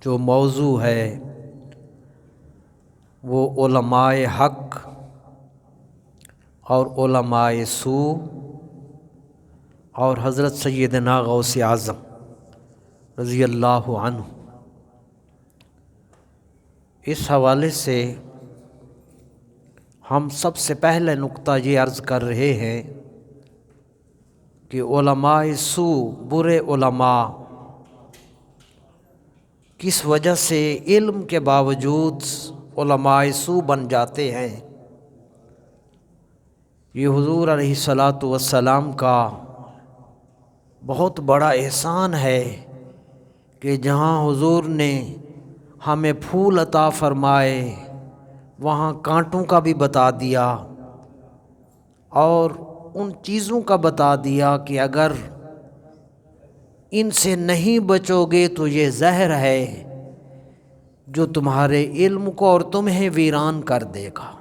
جو موضوع ہے وہ علماء حق اور علماء سو اور حضرت سیدنا غوث اعظم رضی اللہ عنہ۔ اس حوالے سے ہم سب سے پہلے نقطہ یہ عرض کر رہے ہیں کہ علماء سو، برے علماء، کس وجہ سے علم کے باوجود علماء سو بن جاتے ہیں۔ یہ حضور علیہ الصلاۃ والسلام کا بہت بڑا احسان ہے کہ جہاں حضور نے ہمیں پھول عطا فرمائے وہاں کانٹوں کا بھی بتا دیا اور ان چیزوں کا بتا دیا کہ اگر ان سے نہیں بچو گے تو یہ زہر ہے جو تمہارے علم کو اور تمہیں ویران کر دے گا۔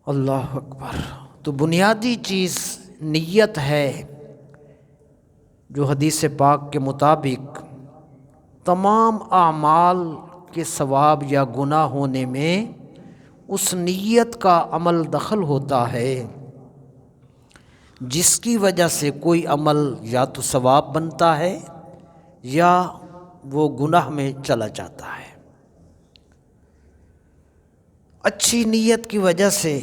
اللہ اکبر۔ تو بنیادی چیز نیت ہے، جو حدیث پاک کے مطابق تمام اعمال کے ثواب یا گناہ ہونے میں اس نیت کا عمل دخل ہوتا ہے جس کی وجہ سے کوئی عمل یا تو ثواب بنتا ہے یا وہ گناہ میں چلا جاتا ہے۔ اچھی نیت کی وجہ سے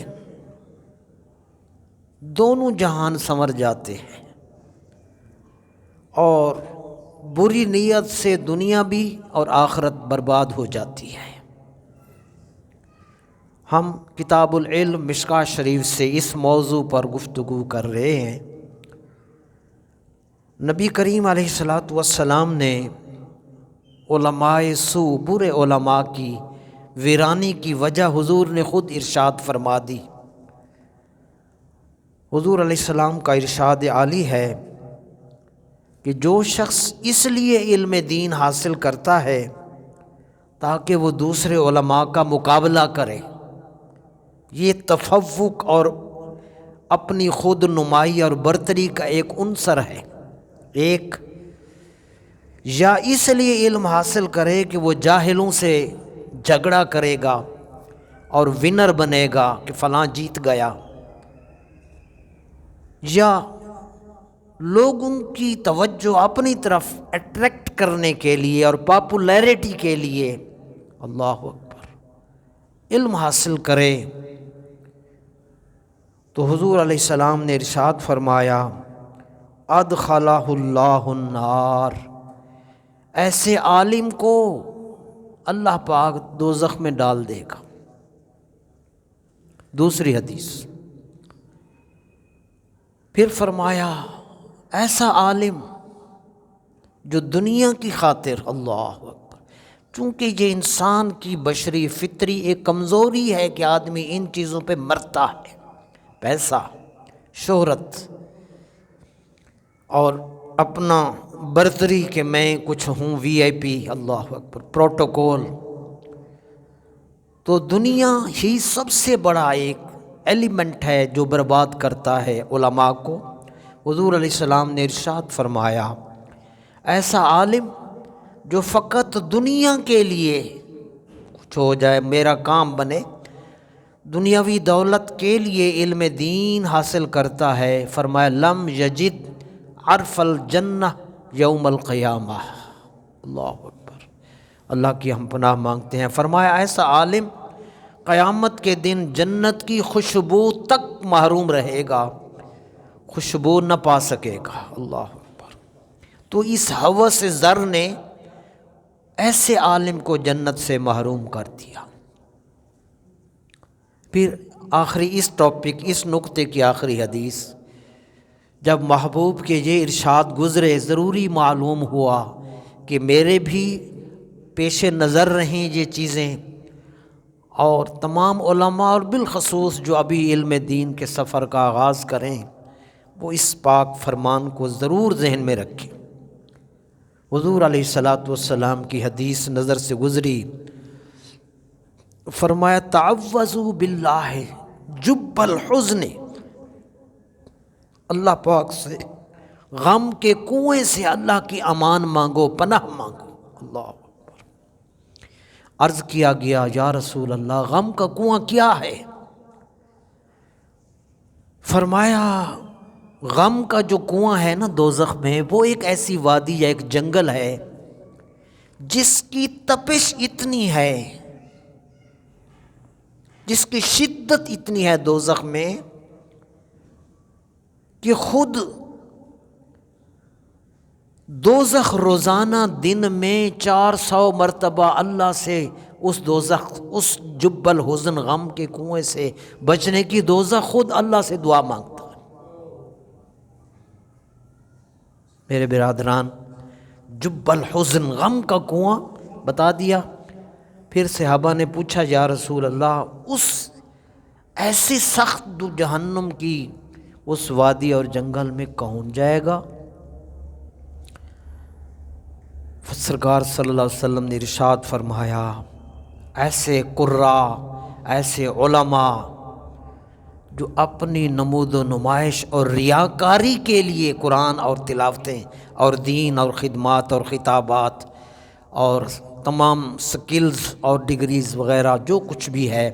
دونوں جہان سنور جاتے ہیں اور بری نیت سے دنیا بھی اور آخرت برباد ہو جاتی ہے۔ ہم کتاب العلم مشکوٰۃ شریف سے اس موضوع پر گفتگو کر رہے ہیں۔ نبی کریم علیہ الصلاۃ والسلام نے علماء سو، برے علماء کی ویرانی کی وجہ حضور نے خود ارشاد فرما دی۔ حضور علیہ السلام کا ارشاد عالی ہے کہ جو شخص اس لیے علم دین حاصل کرتا ہے تاکہ وہ دوسرے علماء کا مقابلہ کرے، یہ تفوق اور اپنی خود نمائی اور برتری کا ایک عنصر ہے۔ ایک یا اس لیے علم حاصل کرے کہ وہ جاہلوں سے جھگڑا کرے گا اور ونر بنے گا کہ فلاں جیت گیا، یا لوگوں کی توجہ اپنی طرف اٹریکٹ کرنے کے لیے اور پاپولیرٹی کے لیے اللہ اکبر علم حاصل کرے۔ تو حضور علیہ السلام نے ارشاد فرمایا ادخلہ اللہ النار، ایسے عالم کو اللہ پاک دوزخ میں ڈال دے گا۔ دوسری حدیث پھر فرمایا ایسا عالم جو دنیا کی خاطر، اللہ اکبر، چونکہ یہ انسان کی بشری فطری ایک کمزوری ہے کہ آدمی ان چیزوں پہ مرتا ہے، پیسہ، شہرت اور اپنا برتری کہ میں کچھ ہوں، وی آئی پی، اللہ اکبر، پروٹوکول۔ تو دنیا ہی سب سے بڑا ایک ایلیمنٹ ہے جو برباد کرتا ہے علماء کو۔ حضور علیہ السلام نے ارشاد فرمایا ایسا عالم جو فقط دنیا کے لیے کچھ ہو جائے، میرا کام بنے، دنیاوی دولت کے لیے علم دین حاصل کرتا ہے، فرمایا لم یجد عرف الجنہ یوم القیامہ۔ اللہ اکبر، اللہ کی ہم پناہ مانگتے ہیں۔ فرمایا ایسا عالم قیامت کے دن جنت کی خوشبو تک محروم رہے گا، خوشبو نہ پا سکے گا۔ اللہ اکبر۔ تو اس ہوس زر نے ایسے عالم کو جنت سے محروم کر دیا۔ پھر آخری اس ٹاپک، اس نقطے کی آخری حدیث، جب محبوب کے یہ ارشاد گزرے ضروری معلوم ہوا کہ میرے بھی پیش نظر رہیں یہ چیزیں، اور تمام علماء اور بالخصوص جو ابھی علم دین کے سفر کا آغاز کریں وہ اس پاک فرمان کو ضرور ذہن میں رکھیں۔ حضور علیہ الصلاۃ والسلام کی حدیث نظر سے گزری، فرمایا تعوذوا باللہ جب الحزن، اللہ پاک سے غم کے کنویں سے اللہ کی امان مانگو، پناہ مانگو۔ اللہ اکبر۔ عرض کیا گیا یا رسول اللہ غم کا کنواں کیا ہے؟ فرمایا غم کا جو کنواں ہے نا دوزخ میں، وہ ایک ایسی وادی یا ایک جنگل ہے جس کی تپش اتنی ہے، جس کی شدت اتنی ہے دوزخ میں کہ خود دوزخ روزانہ دن میں 400 مرتبہ اللہ سے اس دوزخ، اس جب الحزن غم کے کنویں سے بچنے کی دوزخ خود اللہ سے دعا مانگتا ہے۔ میرے برادران، جب الحزن غم کا کنواں بتا دیا۔ پھر صحابہ نے پوچھا یا رسول اللہ اس ایسی سخت جہنم کی اس وادی اور جنگل میں کون جائے گا؟ سرکار صلی اللہ علیہ وسلم نے ارشاد فرمایا ایسے قراء، ایسے علماء جو اپنی نمود و نمائش اور ریاکاری کے لیے قرآن اور تلاوتیں اور دین اور خدمات اور خطابات اور تمام سکلز اور ڈگریز وغیرہ جو کچھ بھی ہے،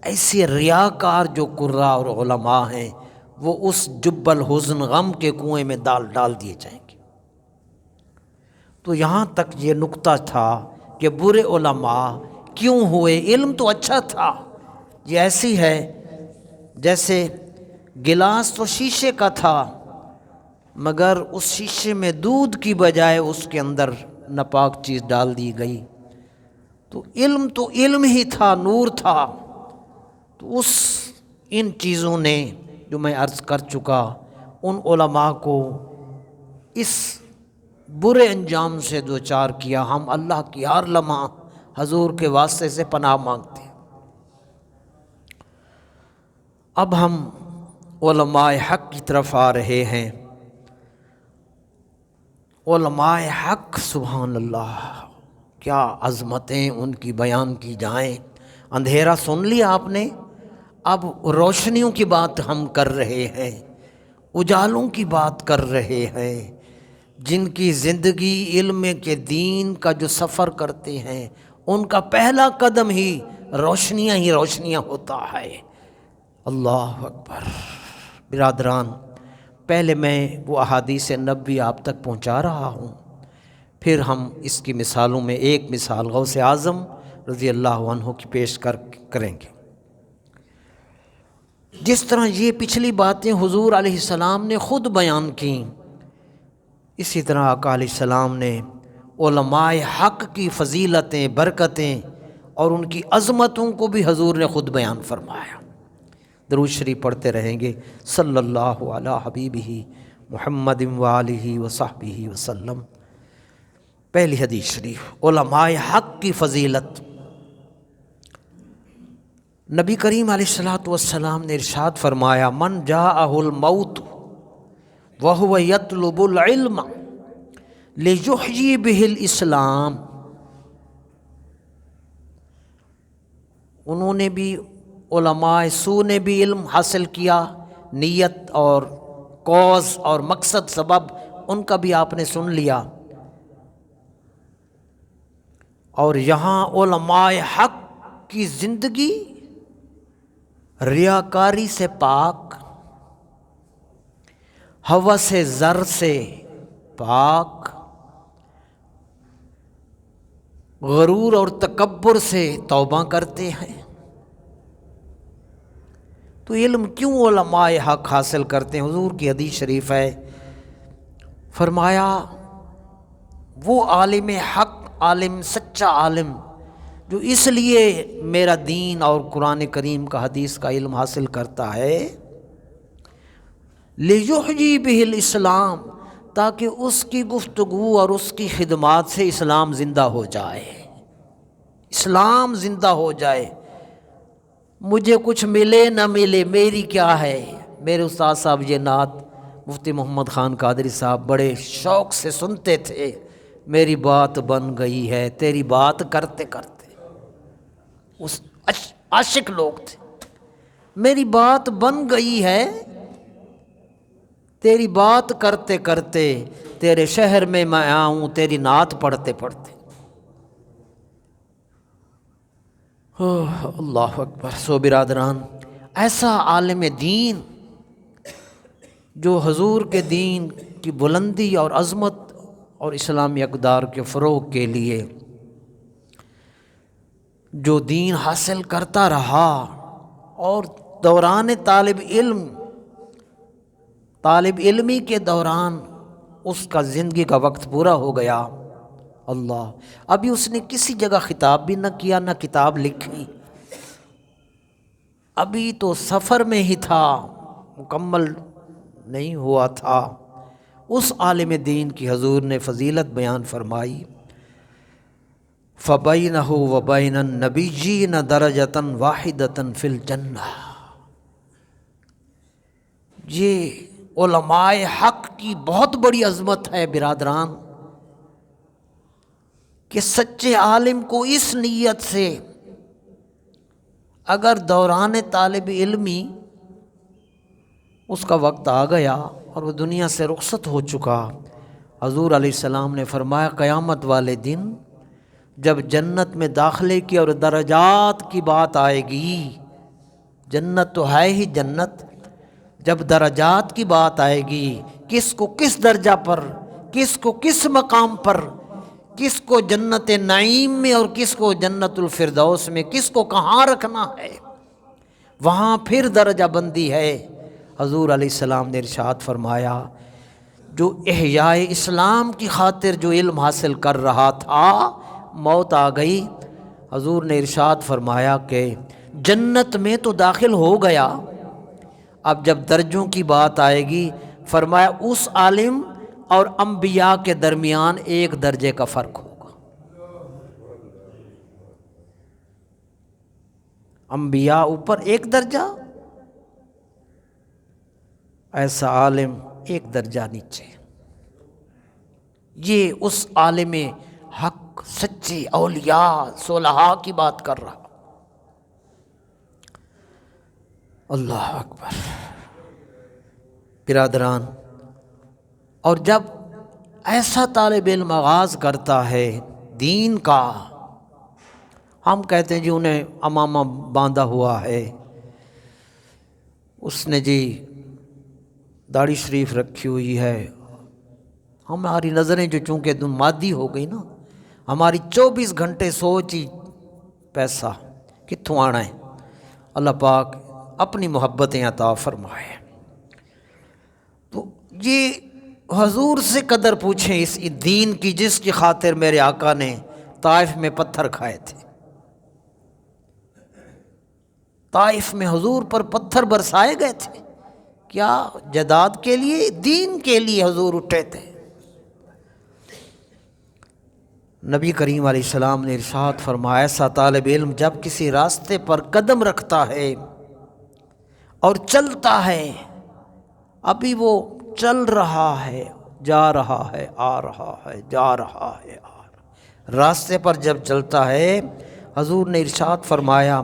ایسے ریاکار جو قراء اور علماء ہیں وہ اس جب الحزن غم کے کنویں میں ڈال دیے جائیں گے۔ تو یہاں تک یہ نقطہ تھا کہ برے علماء کیوں ہوئے؟ علم تو اچھا تھا، یہ ایسی ہے جیسے گلاس تو شیشے کا تھا مگر اس شیشے میں دودھ کی بجائے اس کے اندر ناپاک چیز ڈال دی گئی، تو علم ہی تھا، نور تھا۔ تو ان چیزوں نے جو میں عرض کر چکا، ان علماء کو اس برے انجام سے دوچار کیا۔ ہم اللہ کی ہر لمحہ حضور کے واسطے سے پناہ مانگتے ہیں۔ اب ہم علماء حق کی طرف آ رہے ہیں۔ علماء حق سبحان اللہ، کیا عظمتیں ان کی بیان کی جائیں۔ اندھیرا سن لیا آپ نے، اب روشنیوں کی بات ہم کر رہے ہیں، اجالوں کی بات کر رہے ہیں، جن کی زندگی علم کے دین کا جو سفر کرتے ہیں ان کا پہلا قدم ہی روشنیاں ہوتا ہے۔ اللہ اکبر۔ برادران، پہلے میں وہ احادیث نبوی آپ تک پہنچا رہا ہوں، پھر ہم اس کی مثالوں میں ایک مثال غوث اعظم رضی اللہ عنہ کی پیش کریں گے۔ جس طرح یہ پچھلی باتیں حضور علیہ السلام نے خود بیان کیں، اسی طرح آقا علیہ السلام نے علماء حق کی فضیلتیں، برکتیں اور ان کی عظمتوں کو بھی حضور نے خود بیان فرمایا۔ درود شریف پڑھتے رہیں گے، صلی اللہ علی حبیبہ محمد وآلہ وصحبہ وسلم۔ پہلی حدیث شریف، علماء حق کی فضیلت۔ نبی کریم علیہ السلام نے ارشاد فرمایا من جاءہ الموت وہو یطلب العلم لیحیی بہ الاسلام۔ انہوں نے بھی، علماء سو نے بھی علم حاصل کیا، نیت اور کوز اور مقصد سبب ان کا بھی آپ نے سن لیا۔ اور یہاں علماء حق کی زندگی ریاکاری سے پاک، ہوس زر سے پاک، غرور اور تکبر سے توبہ کرتے ہیں۔ تو علم کیوں علماء حق حاصل کرتے ہیں؟ حضور کی حدیث شریف ہے، فرمایا وہ عالم حق، عالم سچا عالم جو اس لیے میرا دین اور قرآن کریم کا حدیث کا علم حاصل کرتا ہے لیحیی بہ الاسلام، تاکہ اس کی گفتگو اور اس کی خدمات سے اسلام زندہ ہو جائے، اسلام زندہ ہو جائے۔ مجھے کچھ ملے نہ ملے، میری کیا ہے۔ میرے استاد صاحب یہ نعت مفتی محمد خان قادری صاحب بڑے شوق سے سنتے تھے، میری بات بن گئی ہے تیری بات کرتے کرتے۔ اس عاشق لوگ تھے، میری بات بن گئی ہے تیری بات کرتے کرتے تیرے شہر میں میں آؤں تیری نعت پڑھتے پڑھتے۔ اللہ اکبر۔ سو برادران، ایسا عالم دین جو حضور کے دین کی بلندی اور عظمت اور اسلامی اقدار کے فروغ کے لیے جو دین حاصل کرتا رہا، اور دوران طالب علمی کے دوران اس کا زندگی کا وقت پورا ہو گیا۔ اللہ، ابھی اس نے کسی جگہ خطاب بھی نہ کیا، نہ کتاب لکھی، ابھی تو سفر میں ہی تھا، مکمل نہیں ہوا تھا۔ اس عالم دین کی حضور نے فضیلت بیان فرمائی، فَبَيْنَهُ وَبَيْنَ النَّبِيِّينَ دَرَجَةً وَاحِدَةً فِي الْجَنَّةِ۔ یہ علماء حق کی بہت بڑی عظمت ہے برادران، کہ سچے عالم کو اس نیت سے اگر دوران طالب علمی اس کا وقت آ گیا اور وہ دنیا سے رخصت ہو چکا، حضور علیہ السلام نے فرمایا قیامت والے دن جب جنت میں داخلے کی اور درجات کی بات آئے گی، جنت تو ہے ہی جنت، جب درجات کی بات آئے گی، کس کو کس درجہ پر، کس کو کس مقام پر، کس کو جنت نعیم میں اور کس کو جنت الفردوس میں، کس کو کہاں رکھنا ہے، وہاں پھر درجہ بندی ہے۔ حضور علیہ السلام نے ارشاد فرمایا، جو احیاء اسلام کی خاطر جو علم حاصل کر رہا تھا، موت آ گئی، حضور نے ارشاد فرمایا کہ جنت میں تو داخل ہو گیا، اب جب درجوں کی بات آئے گی، فرمایا اس عالم اور انبیاء کے درمیان ایک درجے کا فرق ہوگا، انبیاء اوپر ایک درجہ، ایسا عالم ایک درجہ نیچے۔ یہ اس عالم حق، سچے اولیاء صلحاء کی بات کر رہا۔ اللہ اکبر۔ برادران، اور جب ایسا طالب علم آغاز کرتا ہے دین کا، ہم کہتے ہیں جی انہیں امامہ باندھا ہوا ہے، اس نے جی داڑھی شریف رکھی ہوئی ہے، ہماری نظریں جو چونکہ مادی ہو گئی نا، ہماری 24 گھنٹے سوچ ہی پیسہ کتھوں آنا ہے۔ اللہ پاک اپنی محبتیں عطا فرمائے۔ تو یہ حضور سے قدر پوچھیں اس دین کی جس کی خاطر میرے آقا نے طائف میں پتھر کھائے تھے، طائف میں حضور پر پتھر برسائے گئے تھے، کیا جداد کے لیے، دین کے لیے حضور اٹھے تھے۔ نبی کریم علیہ السلام نے ارشاد فرمایا، ایسا طالب علم جب کسی راستے پر قدم رکھتا ہے اور چلتا ہے، ابھی وہ چل رہا ہے، جا رہا ہے، آ رہا ہے، جا رہا ہے، آ رہا، راستے پر جب چلتا ہے، حضور نے ارشاد فرمایا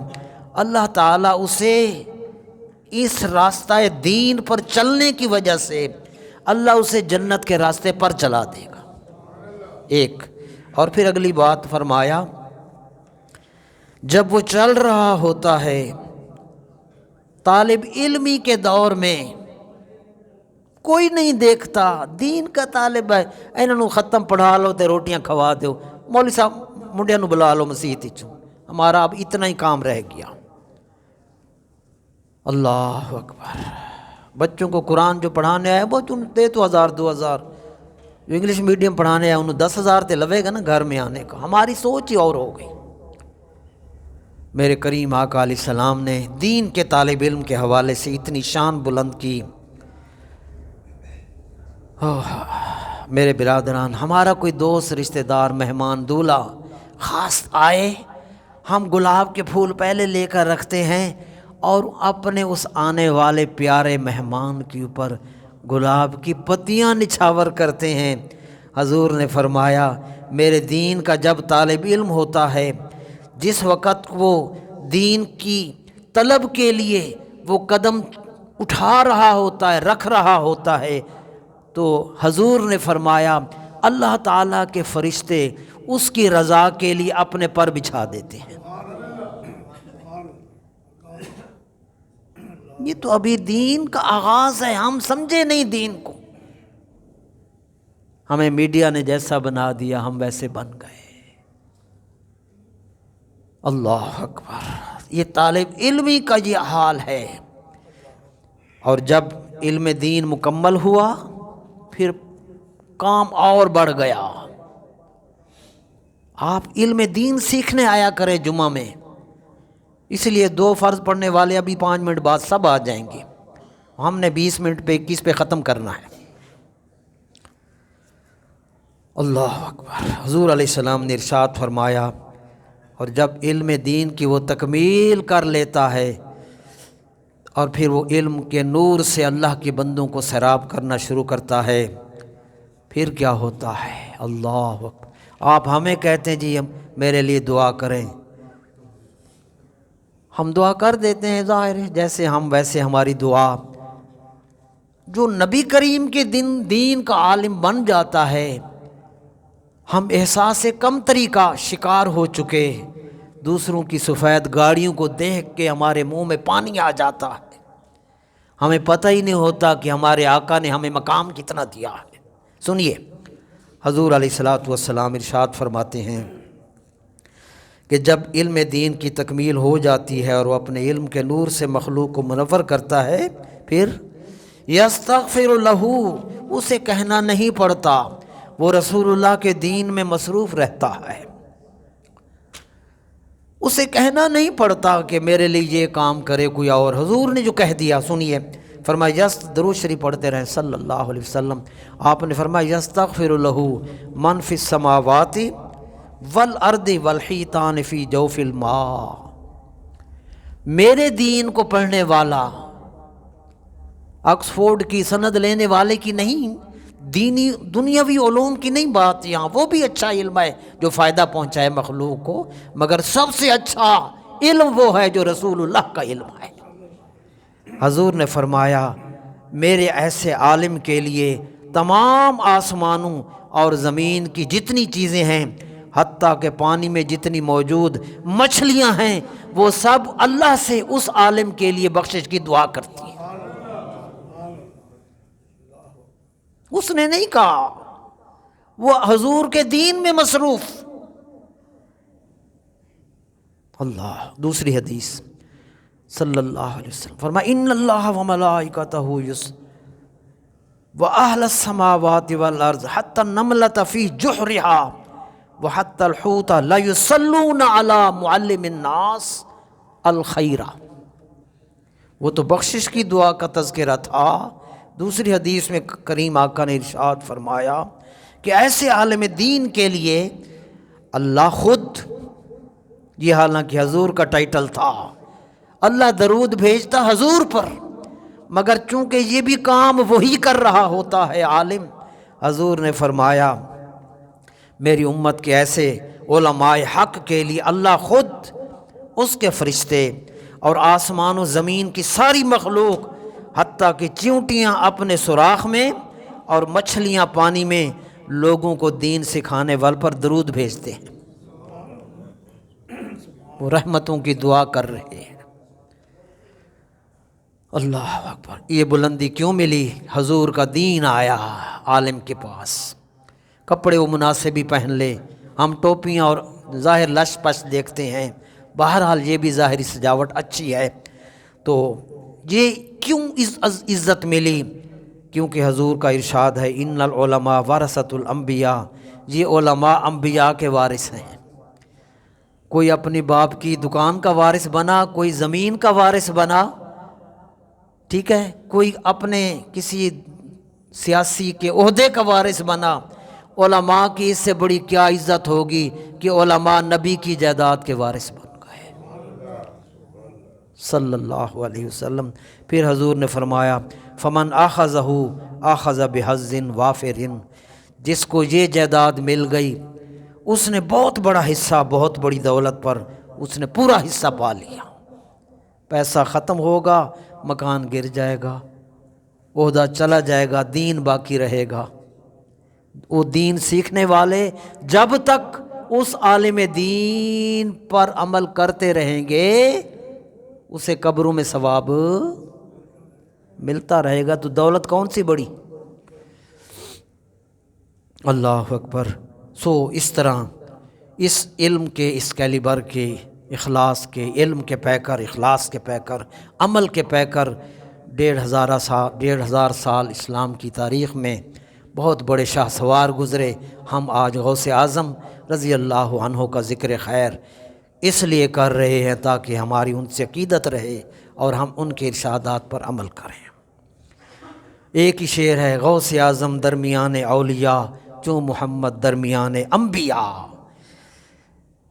اللہ تعالیٰ اسے اس راستہ دین پر چلنے کی وجہ سے اللہ اسے جنت کے راستے پر چلا دے گا۔ ایک اور پھر اگلی بات فرمایا، جب وہ چل رہا ہوتا ہے طالب علمی کے دور میں، کوئی نہیں دیکھتا، دین کا طالب ہے، انہوں ختم پڑھا لو تے روٹیاں کھوا دو، مولوی صاحب منڈیاں نو بلا لو مسیت چوں، ہمارا اب اتنا ہی کام رہ گیا۔ اللہ اکبر۔ بچوں کو قرآن جو پڑھانے آئے وہ دے تو 1000 2000، جو انگلش میڈیم پڑھانے آئے انہوں 10,000 تے لوے گا نا گھر میں آنے کا۔ ہماری سوچ ہی اور ہو گئی۔ میرے کریم آقا علیہ السلام نے دین کے طالب علم کے حوالے سے اتنی شان بلند کی۔ میرے برادران، ہمارا کوئی دوست، رشتہ دار، مہمان، دولہا خاص آئے، ہم گلاب کے پھول پہلے لے کر رکھتے ہیں اور اپنے اس آنے والے پیارے مہمان کے اوپر گلاب کی پتیاں نچھاور کرتے ہیں۔ حضور نے فرمایا میرے دین کا جب طالب علم ہوتا ہے، جس وقت وہ دین کی طلب کے لیے وہ قدم اٹھا رہا ہوتا ہے، رکھ رہا ہوتا ہے، تو حضور نے فرمایا اللہ تعالیٰ کے فرشتے اس کی رضا کے لیے اپنے پر بچھا دیتے ہیں۔ یہ تو ابھی دین کا آغاز ہے، ہم سمجھے نہیں دین کو، ہمیں میڈیا نے جیسا بنا دیا ہم ویسے بن گئے۔ اللہ اکبر، یہ طالب علمی کا یہ حال ہے۔ اور جب علم دین مکمل ہوا پھر کام اور بڑھ گیا۔ آپ علم دین سیکھنے آیا کریں جمعہ میں، اس لیے 2 فرض پڑھنے والے ابھی 5 منٹ بعد سب آ جائیں گے، ہم نے 20 منٹ پہ 21 پہ ختم کرنا ہے۔ اللہ اکبر۔ حضور علیہ السلام نے ارشاد فرمایا، اور جب علم دین کی وہ تکمیل کر لیتا ہے اور پھر وہ علم کے نور سے اللہ کے بندوں کو سیراب کرنا شروع کرتا ہے، پھر کیا ہوتا ہے؟ اللہ اکبر۔ آپ ہمیں کہتے ہیں جی میرے لیے دعا کریں، ہم دعا کر دیتے ہیں، ظاہر ہے جیسے ہم ویسے ہماری دعا۔ جو نبی کریم کے دین کا عالم بن جاتا ہے، ہم احساس کمتری کا شکار ہو چکے، دوسروں کی سفید گاڑیوں کو دیکھ کے ہمارے منہ میں پانی آ جاتا ہے، ہمیں پتہ ہی نہیں ہوتا کہ ہمارے آقا نے ہمیں مقام کتنا دیا ہے۔ سنیے، حضور علیہ الصلوۃ والسلام ارشاد فرماتے ہیں کہ جب علم دین کی تکمیل ہو جاتی ہے اور وہ اپنے علم کے نور سے مخلوق کو منور کرتا ہے، پھر یستغفر لہ، اسے کہنا نہیں پڑتا، وہ رسول اللہ کے دین میں مصروف رہتا ہے، اسے کہنا نہیں پڑتا کہ میرے لیے یہ کام کرے کوئی اور، حضور نے جو کہہ دیا۔ سنیے، فرمایا درود شریف پڑھتے رہیں صلی اللہ علیہ وسلم۔ آپ نے فرمایا یستغفر لہ من فی السماوات والارض والحیتان فی جوف الماء، میرے دین کو پڑھنے والا آکسفورڈ کی سند لینے والے کی نہیں، دینی دنیاوی علوم کی نہیں بات یہاں، وہ بھی اچھا علم ہے جو فائدہ پہنچائے مخلوق کو، مگر سب سے اچھا علم وہ ہے جو رسول اللہ کا علم ہے۔ حضور نے فرمایا میرے ایسے عالم کے لیے تمام آسمانوں اور زمین کی جتنی چیزیں ہیں، حتیٰ کہ پانی میں جتنی موجود مچھلیاں ہیں، وہ سب اللہ سے اس عالم کے لیے بخشش کی دعا کرتی ہیں۔ اس نے نہیں کہا، وہ حضور کے دین میں مصروف۔ اللہ، دوسری حدیث صلی اللہ علیہ وسلم فرمایا ان اللہ وملائکتہ واہل السماوات والارض حتی النملۃ فی جحرہا وحتی الحوت لیصلون علی معلم الناس الخیر۔ وہ تو بخشش کی دعا کا تذکرہ تھا، دوسری حدیث میں کریم آقا نے ارشاد فرمایا کہ ایسے عالم دین کے لیے اللہ خود، یہ حالانکہ حضور کا ٹائٹل تھا، اللہ درود بھیجتا حضور پر، مگر چونکہ یہ بھی کام وہی کر رہا ہوتا ہے عالم، حضور نے فرمایا میری امت کے ایسے علماء حق کے لیے اللہ خود، اس کے فرشتے اور آسمان و زمین کی ساری مخلوق، حتیٰ کہ چیونٹیاں اپنے سوراخ میں اور مچھلیاں پانی میں لوگوں کو دین سکھانے وال پر درود بھیجتے ہیں، وہ رحمتوں کی دعا کر رہے ہیں۔ اللہ اکبر۔ یہ بلندی کیوں ملی؟ حضور کا دین آیا عالم کے پاس، کپڑے وہ مناسب ہی پہن لے، ہم ٹوپیاں اور ظاہر لش پش دیکھتے ہیں، بہرحال یہ بھی ظاہری سجاوٹ اچھی ہے، تو یہ کیوں عزت ملی؟ کیونکہ حضور کا ارشاد ہے ان العلماء ورثۃ الانبیاء، یہ علماء انبیاء کے وارث ہیں۔ کوئی اپنی باپ کی دکان کا وارث بنا، کوئی زمین کا وارث بنا، ٹھیک ہے، کوئی اپنے کسی سیاسی کے عہدے کا وارث بنا، علماء کی اس سے بڑی کیا عزت ہوگی کہ علماء نبی کی جائیداد کے وارث بن گئے صلی اللہ علیہ وسلم۔ پھر حضور نے فرمایا فمن اخذہ اخذ بحظ وافر، جس کو یہ جائیداد مل گئی اس نے بہت بڑا حصہ، بہت بڑی دولت پر اس نے پورا حصہ پا لیا۔ پیسہ ختم ہوگا، مکان گر جائے گا، عہدہ چلا جائے گا، دین باقی رہے گا۔ وہ دین سیکھنے والے جب تک اس عالم دین پر عمل کرتے رہیں گے اسے قبروں میں ثواب ملتا رہے گا، تو دولت کون سی بڑی؟ اللہ اکبر۔ اس طرح اس علم کے، اس کیلیبر کے، اخلاص کے، علم کے پیکر، اخلاص کے پیکر، عمل کے پیکر 1500 سال اسلام کی تاریخ میں بہت بڑے شاہ سوار گزرے۔ ہم آج غوث اعظم رضی اللہ عنہ کا ذکر خیر اس لیے کر رہے ہیں تاکہ ہماری ان سے عقیدت رہے اور ہم ان کے ارشادات پر عمل کریں۔ ایک ہی شعر ہے، غوث اعظم درمیان اولیاء جو محمد درمیان انبیاء۔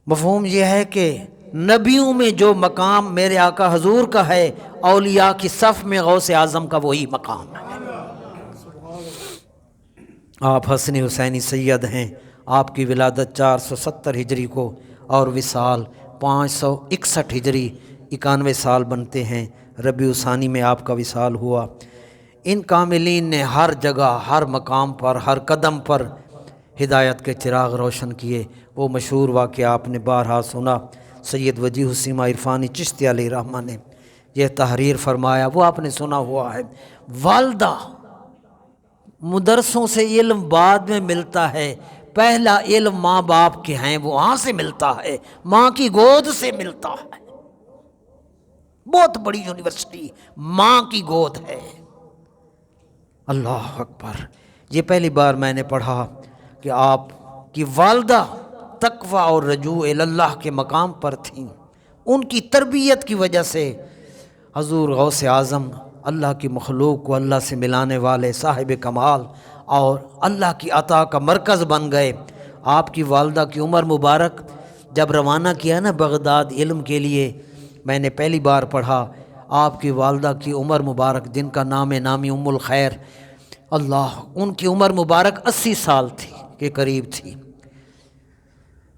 مفہوم یہ ہے کہ نبیوں میں جو مقام میرے آقا حضور کا ہے، اولیاء کی صف میں غوث اعظم کا وہی مقام ہے۔ آپ حسنی حسینی سید ہیں، آپ کی ولادت 470 ہجری کو اور وصال 561 ہجری 91 سال بنتے ہیں۔ ربیع ثانی میں آپ کا وصال ہوا۔ ان کاملین نے ہر جگہ، ہر مقام پر، ہر قدم پر ہدایت کے چراغ روشن کیے۔ وہ مشہور واقعہ آپ نے بارہا سنا، سید وجیہ السیما عرفانی چشتی علیہ رحمہ نے یہ تحریر فرمایا، وہ آپ نے سنا ہوا ہے۔ والدہ مدرسوں سے علم بعد میں ملتا ہے، پہلا علم ماں باپ کے ہیں، وہ وہاں سے ملتا ہے، ماں کی گود سے ملتا ہے۔ بہت بڑی یونیورسٹی ماں کی گود ہے۔ اللہ اکبر۔ یہ پہلی بار میں نے پڑھا کہ آپ کی والدہ تقویٰ اور رجوع اللہ کے مقام پر تھیں۔ ان کی تربیت کی وجہ سے حضور غوث اعظم اللہ کی مخلوق کو اللہ سے ملانے والے صاحب کمال اور اللہ کی عطا کا مرکز بن گئے۔ آپ کی والدہ کی عمر مبارک جب روانہ کیا نا بغداد علم کے لیے، میں نے پہلی بار پڑھا آپ کی والدہ کی عمر مبارک، جن کا نام نامی ام الخیر، اللہ، ان کی عمر مبارک 80 سال تھی کے قریب تھی۔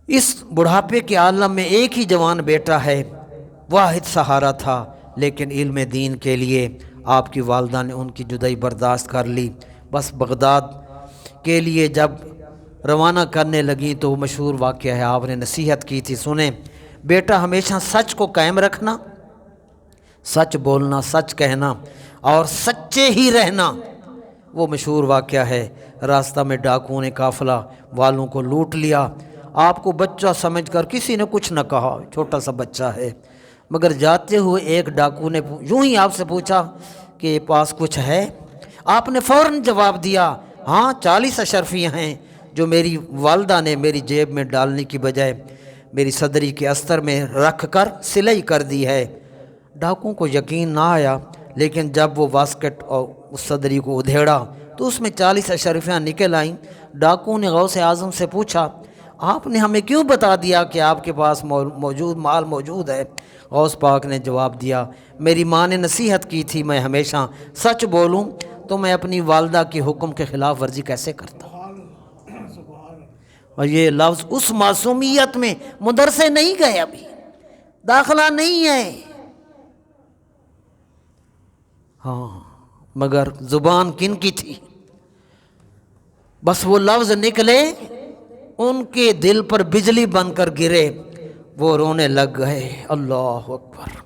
اس بڑھاپے کے عالم میں ایک ہی جوان بیٹا ہے، واحد سہارا تھا، لیکن علم دین کے لیے آپ کی والدہ نے ان کی جدائی برداشت کر لی۔ بس بغداد کے لیے جب روانہ کرنے لگیں تو مشہور واقعہ ہے، آپ نے نصیحت کی تھی، سنیں بیٹا ہمیشہ سچ کو قائم رکھنا، سچ بولنا، سچ کہنا اور سچے ہی رہنا۔ وہ مشہور واقعہ ہے، راستہ میں ڈاکوؤں نے قافلہ والوں کو لوٹ لیا۔ آپ کو بچہ سمجھ کر کسی نے کچھ نہ کہا، چھوٹا سا بچہ ہے، مگر جاتے ہوئے ایک ڈاکو نے یوں ہی آپ سے پوچھا کہ پاس کچھ ہے؟ آپ نے فوراً جواب دیا، ہاں 40 اشرفیاں ہیں جو میری والدہ نے میری جیب میں ڈالنے کی بجائے میری صدری کے استر میں رکھ کر سلائی کر دی ہے۔ ڈاکوؤں کو یقین نہ آیا، لیکن جب وہ واسکٹ اور اس صدری کو ادھیڑا تو اس میں 40 اشرفیاں نکل آئیں۔ ڈاکوؤں نے غوث اعظم سے پوچھا، آپ نے ہمیں کیوں بتا دیا کہ آپ کے پاس مال موجود ہے؟ غوث پاک نے جواب دیا، میری ماں نے نصیحت کی تھی میں ہمیشہ سچ بولوں، تو میں اپنی والدہ کے حکم کے خلاف ورزی کیسے کرتا؟ اور یہ لفظ اس معصومیت میں مدرسے نہیں گئے، ابھی داخلہ نہیں ہے، ہاں، مگر زبان کن کی تھی؟ بس وہ لفظ نکلے، ان کے دل پر بجلی بن کر گرے، وہ رونے لگ گئے، اللہ اکبر۔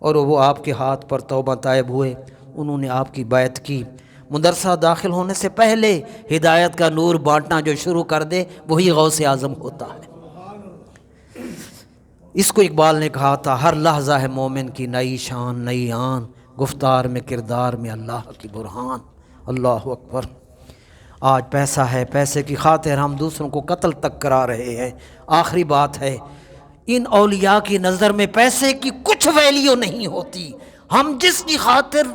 اور وہ آپ کے ہاتھ پر توبہ طائب ہوئے، انہوں نے آپ کی بیعت کی۔ مدرسہ داخل ہونے سے پہلے ہدایت کا نور بانٹنا جو شروع کر دے وہی غوث اعظم ہوتا ہے۔ اس کو اقبال نے کہا تھا، ہر لحظہ ہے مومن کی نئی شان نئی آن، گفتار میں کردار میں اللہ کی برہان، اللہ اکبر۔ آج پیسہ ہے، پیسے کی خاطر ہم دوسروں کو قتل تک کرا رہے ہیں۔ آخری بات ہے، ان اولیاء کی نظر میں پیسے کی کچھ ویلیو نہیں ہوتی۔ ہم جس کی خاطر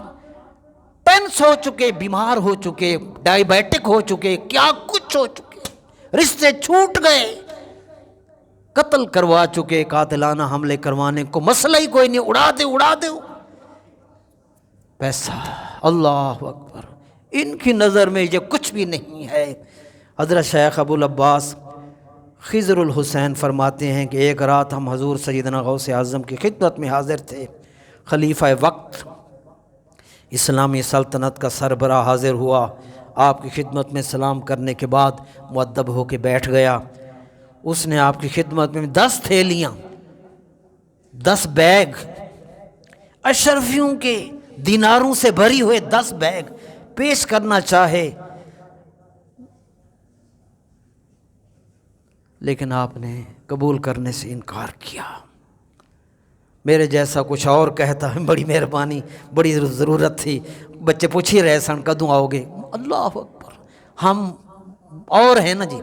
ٹینس ہو چکے، بیمار ہو چکے، ڈائبیٹک ہو چکے، کیا کچھ ہو چکے، رشتے چھوٹ گئے، قتل کروا چکے، قاتلانہ حملے کروانے کو مسئلہ ہی کوئی نہیں، اڑا دے پیسہ، اللہ اکبر۔ ان کی نظر میں یہ کچھ بھی نہیں ہے۔ حضرت شیخ ابو العباس خضر الحسین فرماتے ہیں کہ ایک رات ہم حضور سیدنا غوث اعظم کی خدمت میں حاضر تھے۔ خلیفہ وقت اسلامی سلطنت کا سربراہ حاضر ہوا، آپ کی خدمت میں سلام کرنے کے بعد مؤدب ہو کے بیٹھ گیا۔ اس نے آپ کی خدمت میں 10 تھیلیاں، 10 بیگ اشرفیوں کے دیناروں سے بھری ہوئے 10 بیگ پیش کرنا چاہے، لیکن آپ نے قبول کرنے سے انکار کیا۔ میرے جیسا کچھ اور کہتا ہے بڑی مہربانی، بڑی ضرورت تھی، بچے پوچھ ہی رہے سن کدوں آؤ گے، اللہ اکبر، ہم اور ہیں نا جی۔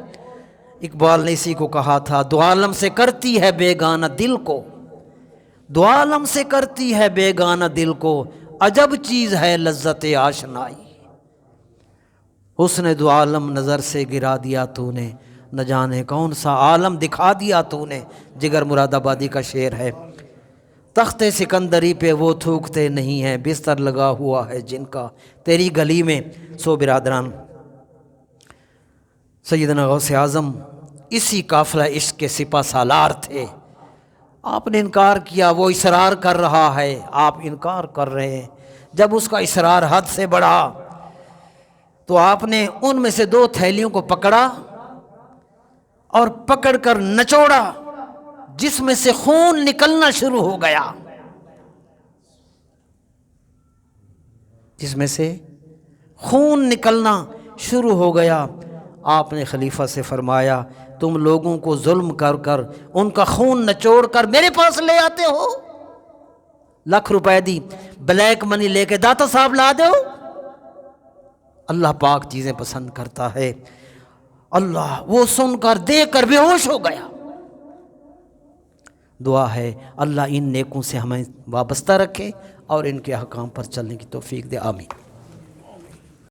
اقبال نے اسی کو کہا تھا، دو عالم سے کرتی ہے بیگانہ دل کو، دو عالم سے کرتی ہے بیگانہ دل کو، عجب چیز ہے لذت آشنائی۔ حسن دو عالم نظر سے گرا دیا تو نے، نہ جانے کون سا عالم دکھا دیا تو نے۔ جگر مراد آبادی کا شعر ہے۔ تخت سکندری پہ وہ تھوکتے نہیں ہیں، بستر لگا ہوا ہے جن کا تیری گلی میں۔ سو برادران، سیدنا غوث اعظم اسی قافلہ عشق کے سپہ سالار تھے۔ آپ نے انکار کیا، وہ اصرار کر رہا ہے، آپ انکار کر رہے ہیں۔ جب اس کا اصرار حد سے بڑھا تو آپ نے ان میں سے 2 تھیلیوں کو پکڑا اور پکڑ کر نچوڑا، جس میں سے خون نکلنا شروع ہو گیا، جس میں سے خون نکلنا شروع ہو گیا۔ آپ نے خلیفہ سے فرمایا، تم لوگوں کو ظلم کر کر ان کا خون نچوڑ کر میرے پاس لے آتے ہو، 1,00,000 روپے دی بلیک منی لے کے داتا صاحب لا دو۔ اللہ پاک چیزیں پسند کرتا ہے۔ اللہ وہ سن کر دیکھ کر بے ہوش ہو گیا۔ دعا ہے اللہ ان نیکوں سے ہمیں وابستہ رکھے اور ان کے احکام پر چلنے کی توفیق دے، آمین۔